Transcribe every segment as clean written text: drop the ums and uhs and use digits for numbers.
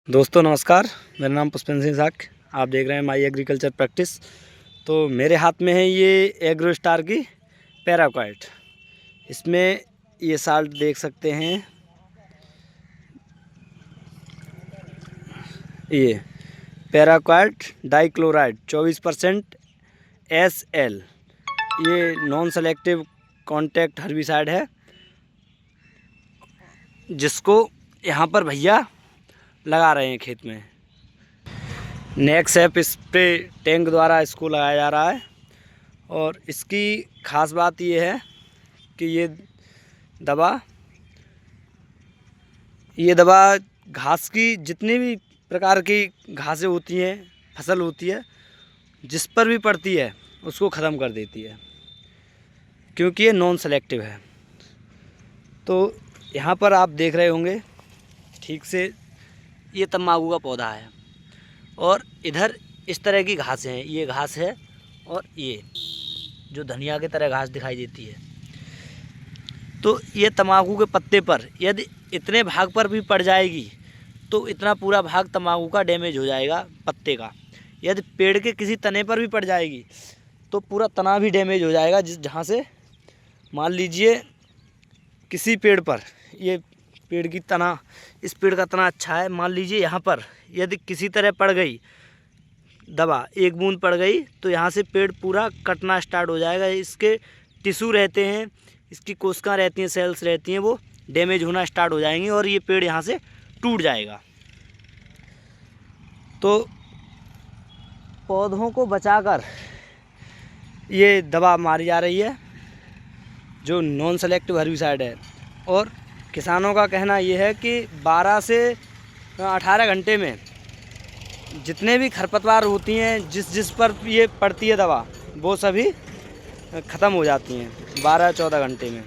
दोस्तों नमस्कार, मेरा नाम पुष्पेंद्र सिंह साख। आप देख रहे हैं माई एग्रीकल्चर प्रैक्टिस। तो मेरे हाथ में है ये एग्रो स्टार की पैराक्वाइट। इसमें ये साल्ट देख सकते हैं, ये पैराक्वाइट डाइक्लोराइड 24% SL। ये नॉन सेलेक्टिव कॉन्टैक्ट हर्बिसाइड है, जिसको यहाँ पर भैया लगा रहे हैं खेत में। नेक्स्ट एप स्प्रे टैंक द्वारा इसको लगाया जा रहा है। और इसकी ख़ास बात ये है कि ये दवा घास की जितनी भी प्रकार की घासें होती हैं, फसल होती है, जिस पर भी पड़ती है उसको ख़त्म कर देती है, क्योंकि ये नॉन सेलेक्टिव है। तो यहाँ पर आप देख रहे होंगे ठीक से, ये तम्बाकू का पौधा है और इधर इस तरह की घासें हैं। ये घास है और ये जो धनिया की तरह घास दिखाई देती है। तो ये तम्बाकू के पत्ते पर यदि इतने भाग पर भी पड़ जाएगी तो इतना पूरा भाग तम्बाकू का डैमेज हो जाएगा पत्ते का। यदि पेड़ के किसी तने पर भी पड़ जाएगी तो पूरा तना भी डैमेज हो जाएगा। जहाँ से मान लीजिए किसी पेड़ पर, ये पेड़ की तना, इस पेड़ का तना अच्छा है, मान लीजिए यहाँ पर यदि किसी तरह पड़ गई दवा, एक बूंद पड़ गई तो यहाँ से पेड़ पूरा कटना स्टार्ट हो जाएगा। इसके टिश्यू रहते हैं, इसकी कोशिकाएं रहती हैं, सेल्स रहती हैं, वो डैमेज होना स्टार्ट हो जाएंगी और ये पेड़ यहाँ से टूट जाएगा। तो पौधों को बचाकर ये दवा मारी जा रही है, जो नॉन सेलेक्टिव हर्बिसाइड है। और किसानों का कहना ये है कि 12 से 18 घंटे में जितने भी खरपतवार होती हैं, जिस पर ये पड़ती है दवा, वो सभी ख़त्म हो जाती हैं 12-14 घंटे में।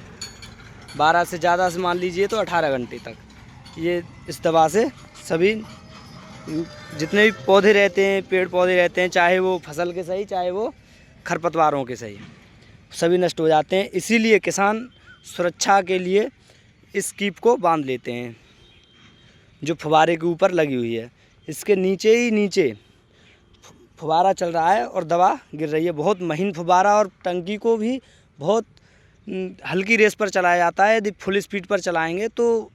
12 से ज़्यादा से मान लीजिए तो 18 घंटे तक ये इस दवा से सभी जितने भी पौधे रहते हैं, पेड़ पौधे रहते हैं, चाहे वो फसल के सही चाहे वो खरपतवारों के सही, सभी नष्ट हो जाते हैं। इसीलिए किसान सुरक्षा के लिए इस कीप को बांध लेते हैं, जो फुवारे के ऊपर लगी हुई है। इसके नीचे ही नीचे फुवारा चल रहा है और दवा गिर रही है। बहुत महीन फुवारा, और टंकी को भी बहुत हल्की रेस पर चलाया जाता है। यदि फुल स्पीड पर चलाएंगे तो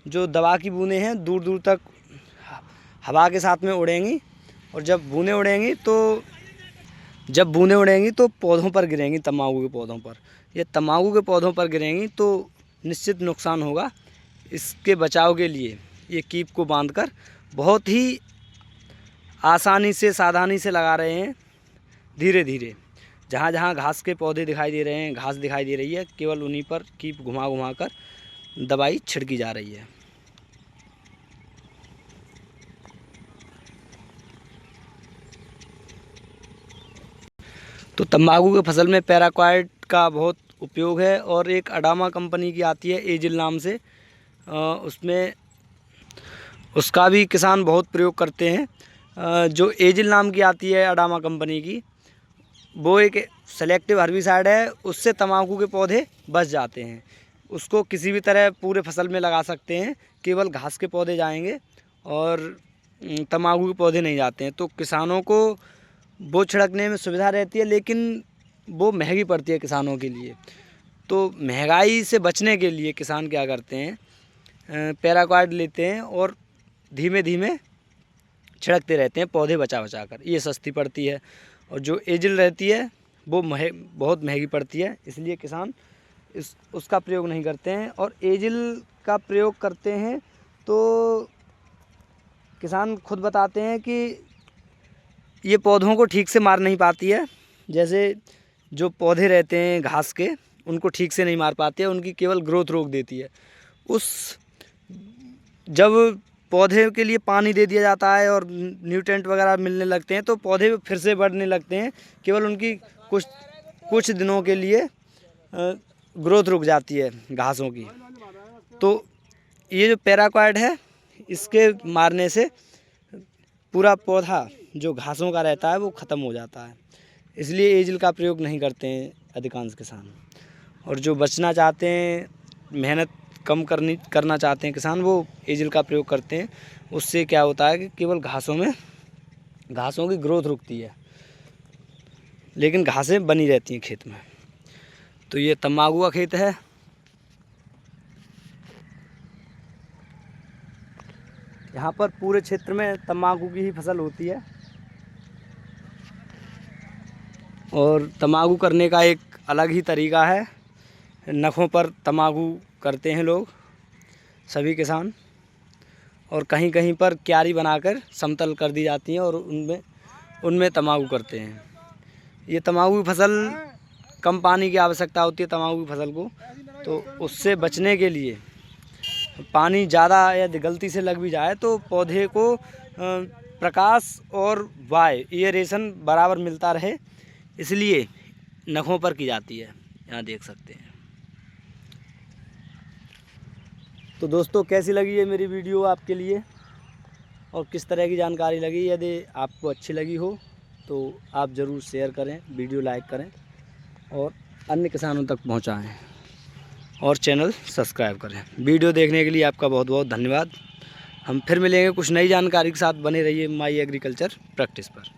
जो दवा की बूंदें हैं दूर दूर तक हवा के साथ में उड़ेंगी, और जब बूंदें उड़ेंगी तो पौधों पर गिरेंगी, तम्बाकू के पौधों पर। ये तम्बाकू के पौधों पर गिरेंगी तो निश्चित नुकसान होगा। इसके बचाव के लिए ये कीप को बांधकर बहुत ही आसानी से, सावधानी से लगा रहे हैं, धीरे धीरे। जहाँ जहाँ घास के पौधे दिखाई दे रहे हैं, घास दिखाई दे रही है, केवल उन्हीं पर कीप घुमा घुमा कर दवाई छिड़की जा रही है। तो तंबाकू के फसल में पैराक्वाइट का बहुत उपयोग है। और एक अडामा कंपनी की आती है एजिल नाम से, उसका भी किसान बहुत प्रयोग करते हैं। जो एजिल नाम की आती है अडामा कंपनी की, वो एक सेलेक्टिव हर्बिसाइड है, उससे तंबाकू के पौधे बच जाते हैं। उसको किसी भी तरह पूरे फसल में लगा सकते हैं, केवल घास के पौधे जाएंगे और तंबाकू के पौधे नहीं जाते हैं। तो किसानों को वो छिड़कने में सुविधा रहती है, लेकिन वो महंगी पड़ती है किसानों के लिए। तो महंगाई से बचने के लिए किसान क्या करते हैं, पैराक्वाइट लेते हैं और धीमे धीमे छिड़कते रहते हैं, पौधे बचा बचा कर। ये सस्ती पड़ती है। और जो एजिल रहती है वो बहुत महंगी पड़ती है, इसलिए किसान उसका प्रयोग नहीं करते हैं। और एजिल का प्रयोग करते हैं तो किसान खुद बताते हैं कि ये पौधों को ठीक से मार नहीं पाती है। जैसे जो पौधे रहते हैं घास के, उनको ठीक से नहीं मार पाती है, उनकी केवल ग्रोथ रोक देती है। जब पौधे के लिए पानी दे दिया जाता है और न्यूट्रेंट वगैरह मिलने लगते हैं तो पौधे फिर से बढ़ने लगते हैं। केवल उनकी कुछ दिनों के लिए ग्रोथ रुक जाती है घासों की। तो ये जो पैराक्वाइट है, इसके मारने से पूरा पौधा जो घासों का रहता है वो ख़त्म हो जाता है। इसलिए एजिल का प्रयोग नहीं करते हैं अधिकांश किसान। और जो बचना चाहते हैं, मेहनत कम करना चाहते हैं किसान, वो एजिल का प्रयोग करते हैं। उससे क्या होता है कि केवल घासों की ग्रोथ रुकती है, लेकिन घासें बनी रहती हैं खेत में। तो ये तंबाकू का खेत है। यहाँ पर पूरे क्षेत्र में तंबाकू की ही फसल होती है, और तंबाकू करने का एक अलग ही तरीका है। नखों पर तंबाकू करते हैं लोग, सभी किसान, और कहीं कहीं पर क्यारी बनाकर समतल कर दी जाती हैं और उनमें तंबाकू करते हैं। ये तंबाकू की फसल कम पानी की आवश्यकता होती है तंबाकू की फसल को, तो उससे बचने के लिए पानी ज़्यादा यदि गलती से लग भी जाए तो पौधे को प्रकाश और एयरेशन बराबर मिलता रहे, इसलिए नखों पर की जाती है। यहाँ देख सकते हैं। तो दोस्तों, कैसी लगी ये मेरी वीडियो आपके लिए, और किस तरह की जानकारी लगी? यदि आपको अच्छी लगी हो तो आप ज़रूर शेयर करें, वीडियो लाइक करें और अन्य किसानों तक पहुंचाएं, और चैनल सब्सक्राइब करें। वीडियो देखने के लिए आपका बहुत बहुत धन्यवाद। हम फिर मिलेंगे कुछ नई जानकारी के साथ। बने रहिए माई एग्रीकल्चर प्रैक्टिस पर।